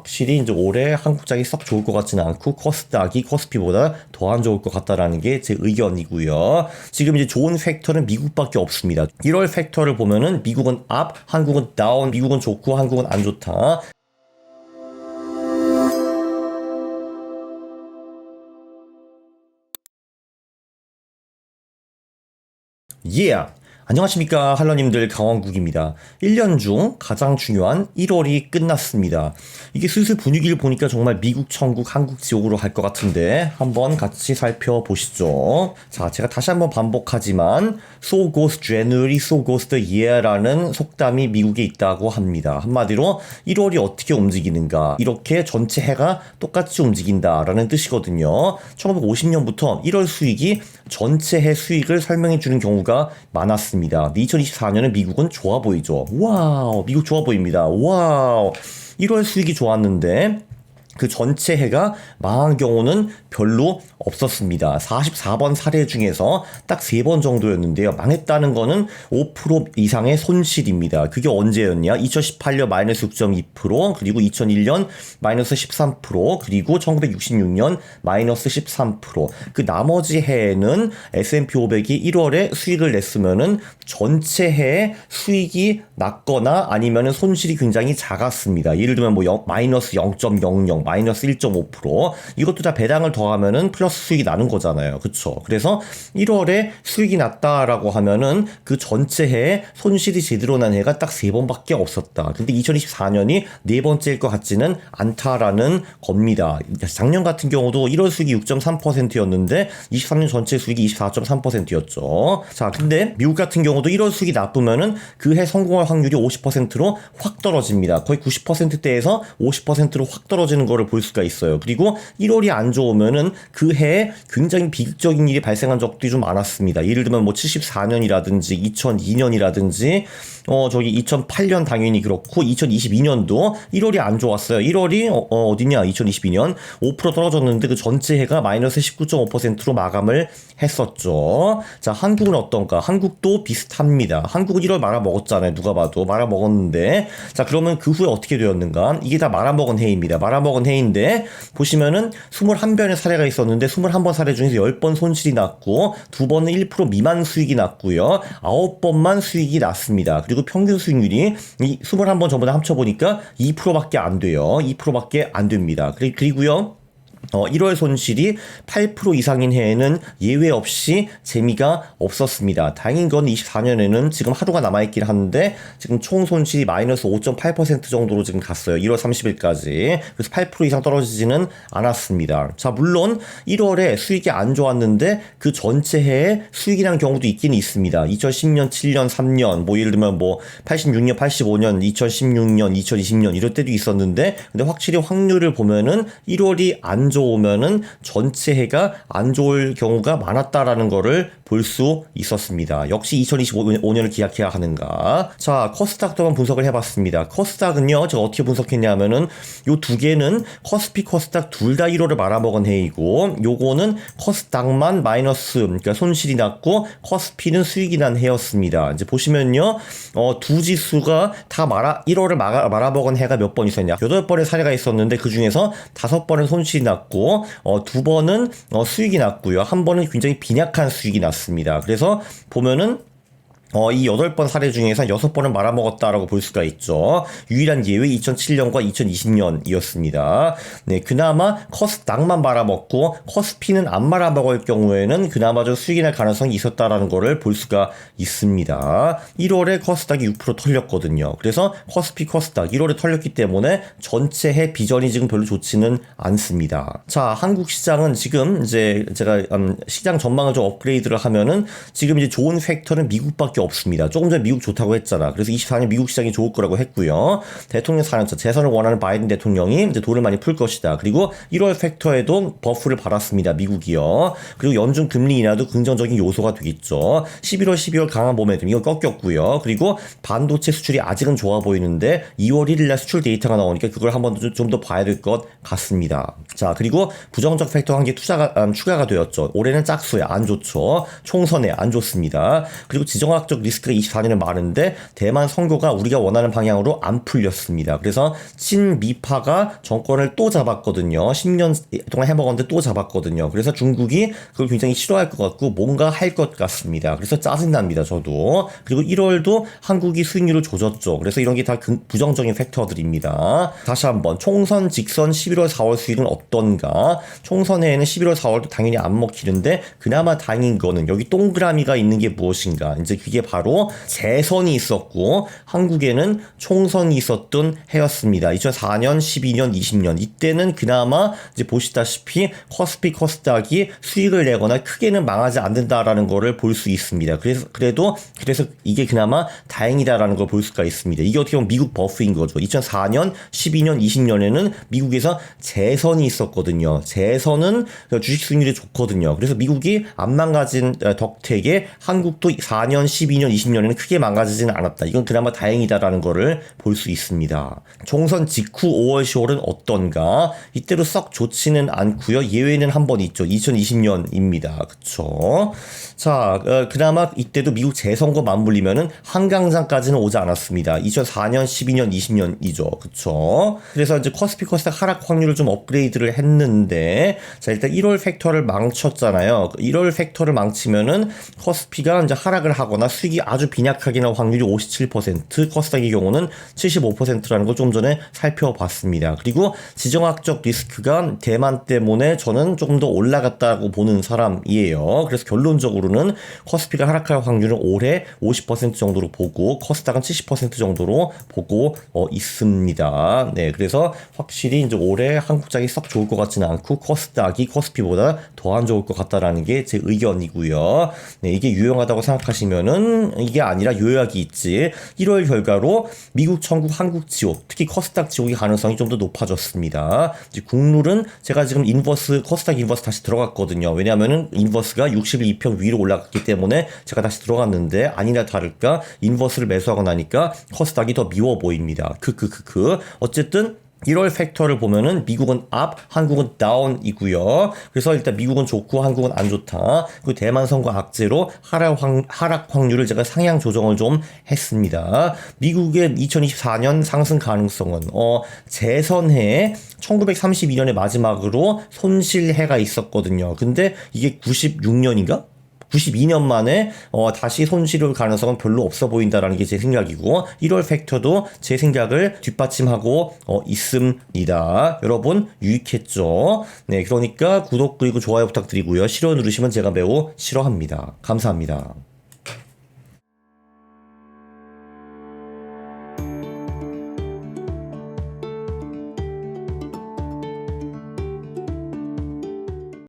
확실히 이제 올해 한국장이 썩 좋을 것 같지는 않고 코스닥이 코스피보다 더 안 좋을 것 같다라는 게 제 의견이고요. 지금 이제 좋은 팩터는 미국밖에 없습니다. 1월 팩터를 보면은 미국은 up, 한국은 down, 미국은 좋고 한국은 안 좋다. Yeah! 안녕하십니까 할러님들, 강원국입니다. 1년 중 가장 중요한 1월이 끝났습니다. 이게 슬슬 분위기를 보니까 정말 미국 천국 한국 지옥으로 갈 것 같은데 한번 같이 살펴보시죠. 자, 제가 다시 한번 반복하지만 So goes January, so goes the year라는 속담이 미국에 있다고 합니다. 한마디로 1월이 어떻게 움직이는가, 이렇게 전체 해가 똑같이 움직인다라는 뜻이거든요. 1950년부터 1월 수익이 전체 해 수익을 설명해 주는 경우가 많았습니다. 2024년은 미국은 좋아 보이죠. 와우, 미국 좋아 보입니다. 와우, 1월 수익이 좋았는데 그 전체 해가 망한 경우는 별로 없었습니다. 44번 사례 중에서 딱 3번 정도였는데요. 망했다는 거는 5% 이상의 손실입니다. 그게 언제였냐? 2018년 마이너스 6.2%, 그리고 2001년 마이너스 13%, 그리고 1966년 마이너스 13%. 그 나머지 해에는 S&P 500이 1월에 수익을 냈으면은 전체 해에 수익이 낮거나 아니면은 손실이 굉장히 작았습니다. 예를 들면 뭐 마이너스 0.00, 마이너스 1.5%, 이것도 다 배당을 더하면은 플러스 수익이 나는 거잖아요. 그쵸? 그래서 1월에 수익이 났다라고 하면은 그 전체 해에 손실이 제대로 난 해가 딱 3번밖에 없었다. 근데 2024년이 4번째일 것 같지는 않다라는 겁니다. 작년 같은 경우도 1월 수익이 6.3%였는데 23년 전체 수익이 24.3%였죠. 자, 근데 미국 같은 경우도 1월 수익이 나쁘면은 그 해 성공할 확률이 50%로 확 떨어집니다. 거의 90%대에서 50%로 확 떨어지는 거를 볼 수가 있어요. 그리고 1월이 안 좋으면은 그 해에 굉장히 비극적인 일이 발생한 적도 좀 많았습니다. 예를 들면 뭐 74년이라든지 2002년이라든지 2008년 당연히 그렇고 2022년도 1월이 안 좋았어요. 1월이 어디냐? 2022년 5% 떨어졌는데 그 전체 해가 마이너스 19.5%로 마감을 했었죠. 자, 한국은 어떤가? 한국도 비슷합니다. 한국은 1월 말아먹었잖아요. 누가 봐도 말아먹었는데, 자, 그러면 그 후에 어떻게 되었는가? 이게 다 말아먹은 해입니다. 말아먹은 해인데 보시면은 21번의 사례가 있었는데 21번 사례 중에서 10번 손실이 났고 2번은 1% 미만 수익이 났고요. 9번만 수익이 났습니다. 그리고 평균 수익률이 이 21번 전부 다 합쳐보니까 2%밖에 안 돼요. 2%밖에 안 됩니다. 그리고요. 1월 손실이 8% 이상인 해에는 예외 없이 재미가 없었습니다. 다행인 건 24년에는 지금 하루가 남아있긴 한데 지금 총 손실이 마이너스 5.8% 정도로 지금 갔어요. 1월 30일까지. 그래서 8% 이상 떨어지지는 않았습니다. 자, 물론 1월에 수익이 안 좋았는데 그 전체 해에 수익이 난 경우도 있긴 있습니다. 2010년, 7년, 3년, 뭐 예를 들면 뭐 86년, 85년, 2016년, 2020년 이럴 때도 있었는데, 근데 확실히 확률을 보면은 1월이 안 좋으면은 전체 해가 안 좋을 경우가 많았다라는 거를 볼 수 있었습니다. 역시 2025년을 기약해야 하는가. 자, 코스닥도 한번 분석을 해봤습니다. 코스닥은요, 제가 어떻게 분석했냐면은 요 두 개는 코스피, 코스닥 둘 다 1월을 말아먹은 해이고, 요거는 코스닥만 마이너스, 그러니까 손실이 났고 코스피는 수익이 난 해였습니다. 이제 보시면요, 두 지수가 다 1월을 말아먹은 해가 몇 번 있었냐? 8번의 사례가 있었는데 그 중에서 5번은 손실이 났고 2번은 수익이 났고요. 한 번은 굉장히 빈약한 수익이 났습니다. 그래서 보면은 이 8번 사례 중에서 6번은 말아먹었다라고 볼 수가 있죠. 유일한 예외 2007년과 2020년이었습니다. 네, 그나마 코스닥만 말아먹고 코스피는 안 말아먹을 경우에는 그나마 좀 수익이 날 가능성이 있었다라는 거를 볼 수가 있습니다. 1월에 코스닥이 6% 털렸거든요. 그래서 코스피, 코스닥 1월에 털렸기 때문에 전체 해 비전이 지금 별로 좋지는 않습니다. 자, 한국 시장은 지금 이제 제가 시장 전망을 좀 업그레이드를 하면은 지금 이제 좋은 팩터는 미국밖에 없습니다. 조금 전에 미국 좋다고 했잖아. 그래서 24년 미국 시장이 좋을 거라고 했고요. 대통령 4년차 재선을 원하는 바이든 대통령이 이제 돈을 많이 풀 것이다. 그리고 1월 팩터에도 버프를 받았습니다. 미국이요. 그리고 연준 금리 인하도 긍정적인 요소가 되겠죠. 11월, 12월 강한 모멘텀 이거 꺾였고요. 그리고 반도체 수출이 아직은 좋아 보이는데 2월 1일 날 수출 데이터가 나오니까 그걸 한번 좀 더 봐야 될 것 같습니다. 자, 그리고 부정적 팩터 한 개 추가가 되었죠. 올해는 짝수에 안 좋죠. 총선에 안 좋습니다. 그리고 지정학 지정학적 리스크가 24년에 많은데 대만 선거가 우리가 원하는 방향으로 안 풀렸습니다. 그래서 친미파가 정권을 또 잡았거든요. 10년 동안 해먹었는데 또 잡았거든요. 그래서 중국이 그걸 굉장히 싫어할 것 같고 뭔가 할 것 같습니다. 그래서 짜증납니다. 저도. 그리고 1월도 한국이 수익률을 조졌죠. 그래서 이런 게 다 부정적인 팩터들입니다. 다시 한번 총선 직선 11월 4월 수익은 어떤가? 총선에는 11월 4월도 당연히 안 먹히는데 그나마 다행인 거는 여기 동그라미가 있는 게 무엇인가? 이제 그게 바로 재선이 있었고 한국에는 총선이 있었던 해였습니다. 2004년, 12년, 20년 이때는 그나마 이제 보시다시피 코스피 코스닥이 수익을 내거나 크게는 망하지 않는다라는 거를 볼 수 있습니다. 그래서 이게 그나마 다행이다라는 걸 볼 수가 있습니다. 이게 어떻게 보면 미국 버프인 거죠. 2004년, 12년, 20년에는 미국에서 재선이 있었거든요. 재선은 주식 수익률이 좋거든요. 그래서 미국이 안 망가진 덕택에 한국도 4년, 12년, 20년에는 크게 망가지지는 않았다. 이건 그나마 다행이다라는 거를 볼 수 있습니다. 총선 직후 5월, 10월은 어떤가? 이때도 썩 좋지는 않고요. 예외는 한 번 있죠. 2020년입니다. 그쵸? 자, 그나마 이때도 미국 재선거 맞물리면은 한강장까지는 오지 않았습니다. 2004년, 12년, 20년이죠. 그쵸? 그래서 이제 코스피 코스닥 하락 확률을 좀 업그레이드를 했는데, 자, 일단 1월 팩터를 망쳤잖아요. 1월 팩터를 망치면은 코스피가 이제 하락을 하거나 수익이 아주 빈약하게 나올 확률이 57%, 코스닥의 경우는 75%라는 걸 좀 전에 살펴봤습니다. 그리고 지정학적 리스크가 대만 때문에 저는 조금 더 올라갔다고 보는 사람이에요. 그래서 결론적으로는 코스피가 하락할 확률은 올해 50% 정도로 보고 코스닥은 70% 정도로 보고 있습니다. 네, 그래서 확실히 이제 올해 한국장이 썩 좋을 것 같지는 않고 코스닥이 코스피보다 더 안 좋을 것 같다라는 게 제 의견이고요. 네, 이게 유용하다고 생각하시면은 이게 아니라 요약이 있지. 1월 결과로 미국 천국 한국 지옥, 특히 코스닥 지옥의 가능성이 좀 더 높아졌습니다. 이제 국룰은 제가 지금 인버스 코스닥 인버스 다시 들어갔거든요. 왜냐하면은 인버스가 62평 위로 올라갔기 때문에 제가 다시 들어갔는데 아니나 다를까 인버스를 매수하고 나니까 코스닥이 더 미워 보입니다. 어쨌든 1월 팩터를 보면은 미국은 up, 한국은 down이고요. 그래서 일단 미국은 좋고 한국은 안 좋다. 그리고 대만 선거 악재로 하락 확률을 제가 상향 조정을 좀 했습니다. 미국의 2024년 상승 가능성은 재선해 1932년의 마지막으로 손실해가 있었거든요. 근데 이게 96년인가? 92년 만에 다시 손실을 가능성은 별로 없어 보인다라는 게 제 생각이고 1월 팩터도 제 생각을 뒷받침하고 있습니다. 여러분 유익했죠? 네, 그러니까 구독 그리고 좋아요 부탁드리고요. 싫어 누르시면 제가 매우 싫어합니다. 감사합니다.